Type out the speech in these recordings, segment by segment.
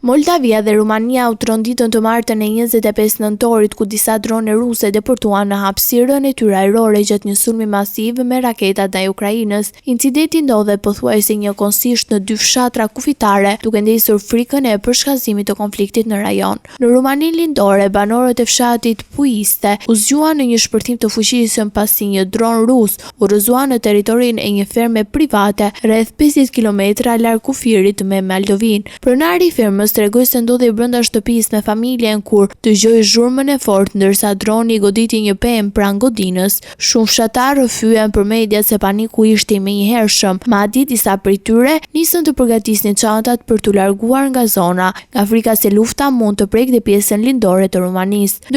Moldavia dhe Rumania u tronditën të martën e 25 nëntorit ku disa drone ruse deportuan në hapësirën e tyre ajrore gjatë një sulmi masiv me raketa ndaj Ukrainës. Incidenti ndodhe pothuajse njëkohësisht në dy fshatra kufitare, duke ndjesur frikën e përshkallëzimit të konfliktit në rajon. Në Rumaninë lindore, banorët e fshatit Puiste u zgjuan në një shpërthim të fuqishëm pasi një dron rus u rrëzua në territorin e një ferme private rreth 50 kilometra larg kufirit me Moldovinë. Pronari i fermës tregoi se ndodhej brenda shtëpisë me familjen kur dëgjoi zhurmën e fortë ndërsa droni goditi një pemë pranë godinës. Shumë fshatarë rrëfyen për media se paniku ishte i menjëhershëm, madje disa prej tyre nisën të përgatisnin çantat për t'u larguar nga zona, nga frika se lufta mund të prekte pjesën lindore të Rumanisë.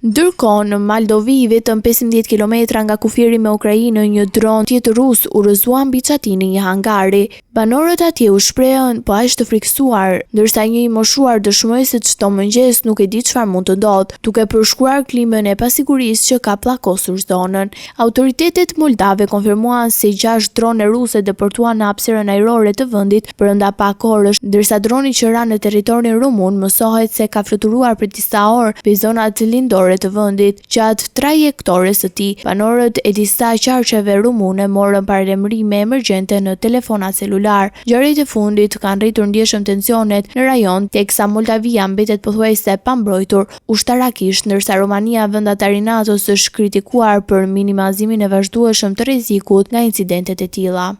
Ndërkohë në Moldovi, vetëm 15 kilometra nga kufiri me Ukrainën, një dron tjetër rus u rrëzua mbi çatinin e një hangari. Banorët atje u shprehën po aq të frikësuar, ndërsa një i moshuar dëshmoi se çdo mëngjes nuk e di çfarë mund të ndodhë, duke përshkruar klimën e pasigurisë që ka pllakosur zonën. Autoritetet moldave konfirmuan se 6 drone ruse deportuan në hapësirën ajrore të vendit brenda pak orësh, ndërsa droni që ra në territorin rumun mësohet se ka fluturuar për disa orë mbi zonat lindore të vendit. Gjatë trajektores së tij, banorët e disa qarqeve rumune morën paralajmërime emergjente në telefonat celular. Ngjarjet e fundit kanë rritur ndjeshëm tensionet në rajon, teksa Moldavia mbetet pothuajse pa mbrojtur ushtarakisht, ndërsa Rumania, vendatari i NATO-s, është kritikuar për minimizimin e vazhdueshëm të rrezikut nga incidentet e tilla.